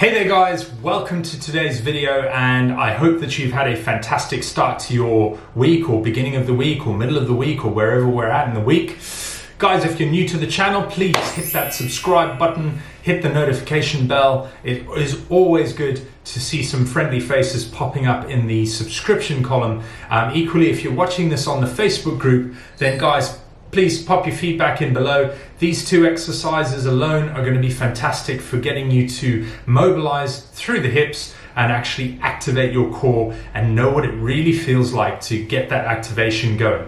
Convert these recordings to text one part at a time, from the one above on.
Hey there guys, welcome to today's video, and I hope that you've had a fantastic start to your week, or beginning of the week, or middle of the week, or wherever we're at in the week. Guys, if you're new to the channel, please hit that subscribe button, hit the notification bell. It is always good to see some friendly faces popping up in the subscription column. Equally, if you're watching this on the Facebook group, then guys, please pop your feedback in below. These two exercises alone are going to be fantastic for getting you to mobilize through the hips and actually activate your core and know what it really feels like to get that activation going.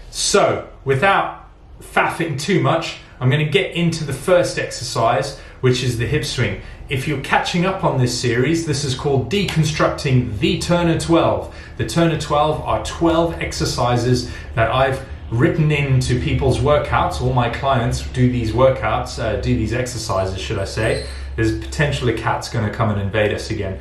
So without faffing too much, I'm going to get into the first exercise, which is the hip swing. If you're catching up on this series, this is called Deconstructing the Turner 12. The Turner 12 are 12 exercises that I've written into people's workouts. All my clients do these workouts, do these exercises, should I say. There's potentially a cat's going to come and invade us again.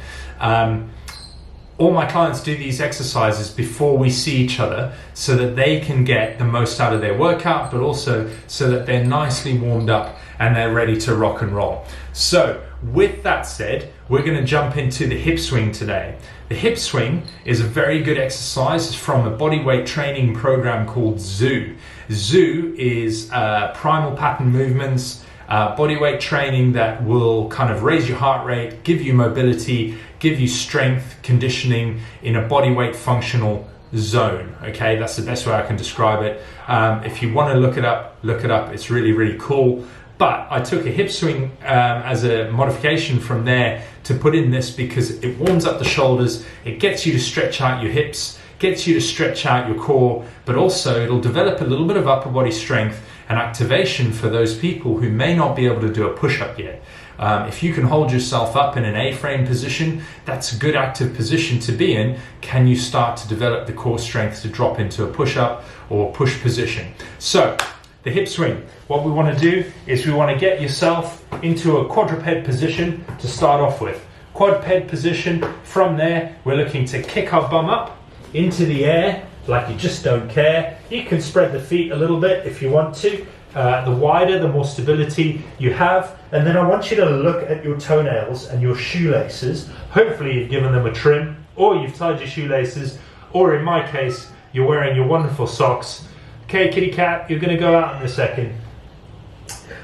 All my clients do these exercises before we see each other so that they can get the most out of their workout, but also so that they're nicely warmed up and they're ready to rock and roll. So with that said, we're going to jump into the hip swing today. The hip swing is a very good exercise from a bodyweight training program called ZOO. ZOO is primal pattern movements, bodyweight training that will kind of raise your heart rate, give you mobility, give you strength, conditioning in a bodyweight functional zone. Okay, that's the best way I can describe it. If you want to look it up, It's really, really cool. But I took a hip swing as a modification from there to put in this because it warms up the shoulders, it gets you to stretch out your hips, gets you to stretch out your core, but also it'll develop a little bit of upper body strength and activation for those people who may not be able to do a push-up yet. If you can hold yourself up in an A-frame position, that's a good active position to be in. Can you start to develop the core strength to drop into a push-up or push position? So the hip swing, what we want to do is we want to get yourself into a quadruped position to start off with. Quadruped position, from there we're looking to kick our bum up into the air like you just don't care. You can spread the feet a little bit if you want to. The wider, the more stability you have. And then I want you to look at your toenails and your shoelaces. Hopefully you've given them a trim, or you've tied your shoelaces, or in my case, you're wearing your wonderful socks. Okay, kitty cat, you're going to go out in a second.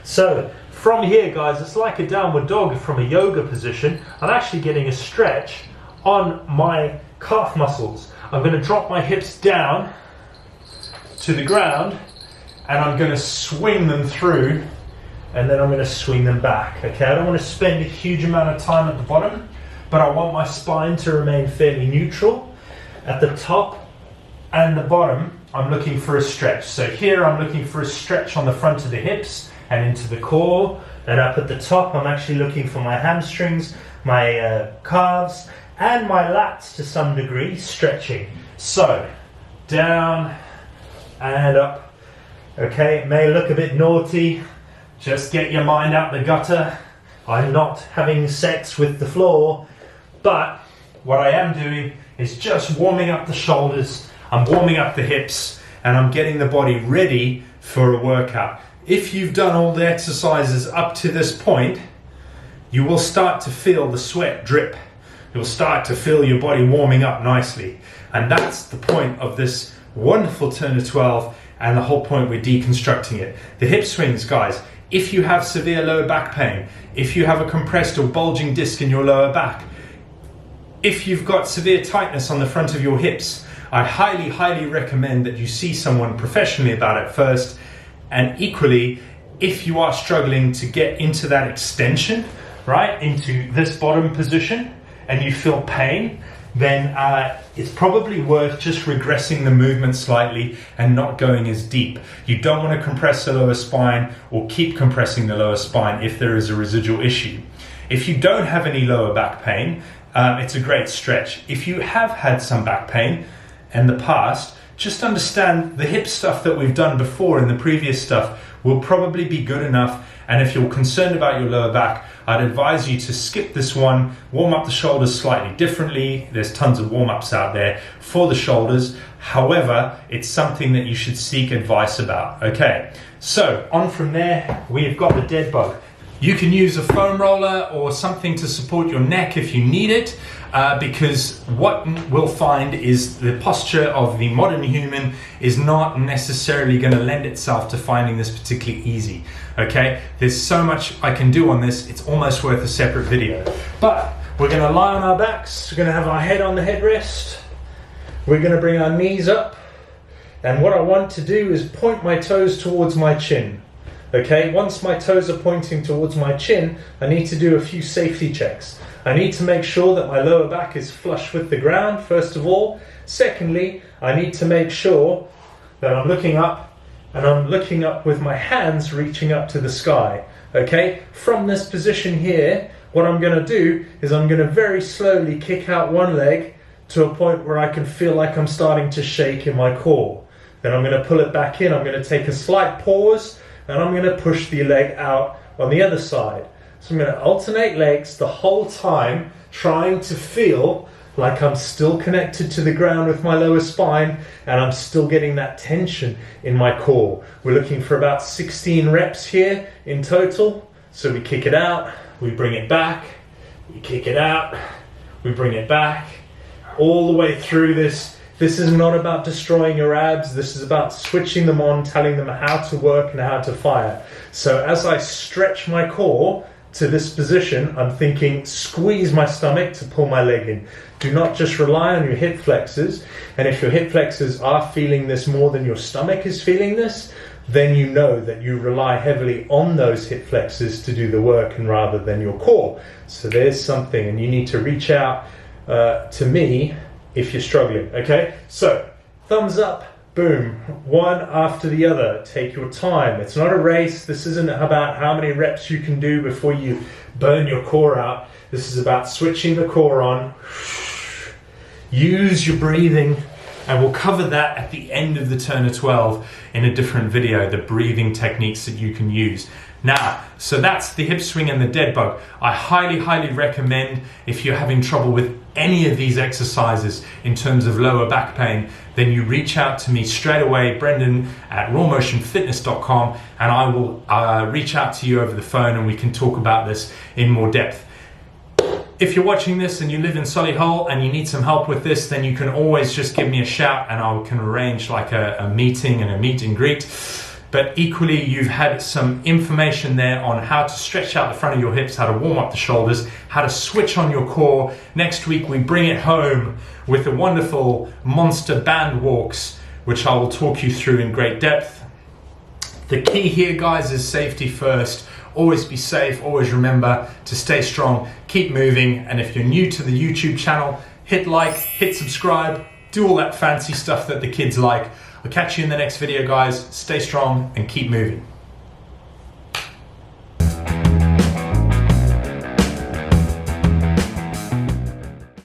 So from here, guys, it's like a downward dog from a yoga position. I'm actually getting a stretch on my calf muscles. I'm going to drop my hips down to the ground and I'm going to swing them through, and then I'm going to swing them back. Okay, I don't want to spend a huge amount of time at the bottom, but I want my spine to remain fairly neutral. At the top and the bottom, I'm looking for a stretch. So here I'm looking for a stretch on the front of the hips and into the core. And up at the top, I'm actually looking for my hamstrings, my calves, and my lats to some degree, stretching. So down and up. Okay, it may look a bit naughty. Just get your mind out the gutter. I'm not having sex with the floor, but what I am doing is just warming up the shoulders. I'm warming up the hips and I'm getting the body ready for a workout. If you've done all the exercises up to this point, you will start to feel the sweat drip. You'll start to feel your body warming up nicely. And that's the point of this wonderful Turner 12 and the whole point we're deconstructing it. The hip swings, guys, if you have severe lower back pain, if you have a compressed or bulging disc in your lower back, if you've got severe tightness on the front of your hips, I highly, highly recommend that you see someone professionally about it first. And equally, if you are struggling to get into that extension, right, into this bottom position, and you feel pain, then it's probably worth just regressing the movement slightly and not going as deep. You don't want to compress the lower spine or keep compressing the lower spine if there is a residual issue. If you don't have any lower back pain, it's a great stretch. If you have had some back pain in the past, just understand the hip stuff that we've done before in the previous stuff will probably be good enough. And if you're concerned about your lower back, I'd advise you to skip this one, warm up the shoulders slightly differently. There's tons of warm-ups out there for the shoulders. However, it's something that you should seek advice about. Okay, so on from there, we've got the dead bug. You can use a foam roller or something to support your neck if you need it, because what we'll find is the posture of the modern human is not necessarily going to lend itself to finding this particularly easy. Okay, there's so much I can do on this, it's almost worth a separate video. But we're going to lie on our backs, we're going to have our head on the headrest, we're going to bring our knees up, and what I want to do is point my toes towards my chin. Okay, once my toes are pointing towards my chin, I need to do a few safety checks. I need to make sure that my lower back is flush with the ground, first of all. Secondly, I need to make sure that I'm looking up, and I'm looking up with my hands reaching up to the sky. Okay, from this position here, what I'm going to do is I'm going to very slowly kick out one leg to a point where I can feel like I'm starting to shake in my core. Then I'm going to pull it back in, I'm going to take a slight pause, and I'm going to push the leg out on the other side. So I'm going to alternate legs the whole time, trying to feel like I'm still connected to the ground with my lower spine, and I'm still getting that tension in my core. We're looking for about 16 reps here in total. So we kick it out, we bring it back, we kick it out, we bring it back, all the way through this. This is not about destroying your abs, this is about switching them on, telling them how to work and how to fire. So as I stretch my core to this position, I'm thinking squeeze my stomach to pull my leg in. Do not just rely on your hip flexors, and if your hip flexors are feeling this more than your stomach is feeling this, then you know that you rely heavily on those hip flexors to do the work and rather than your core. So there's something, and you need to reach out to me if you're struggling. Okay, so thumbs up, boom, one after the other. Take your time. It's not a race. This isn't about how many reps you can do before you burn your core out. This is about switching the core on. Use your breathing, and we'll cover that at the end of the turn of 12 in a different video, the breathing techniques that you can use. Now, so that's the hip swing and the dead bug. I highly recommend, if you're having trouble with any of these exercises in terms of lower back pain, then you reach out to me straight away, Brendan at rawmotionfitness.com, and I will reach out to you over the phone and we can talk about this in more depth. If you're watching this and you live in Solihull and you need some help with this, then you can always just give me a shout and I can arrange like a meeting and a meet and greet. But equally, you've had some information there on how to stretch out the front of your hips, how to warm up the shoulders, how to switch on your core. Next week, we bring it home with the wonderful monster band walks, which I will talk you through in great depth. The key here, guys, is safety first. Always be safe, always remember to stay strong, keep moving, and if you're new to the YouTube channel, hit like, hit subscribe, do all that fancy stuff that the kids like. I'll catch you in the next video, guys. Stay strong and keep moving.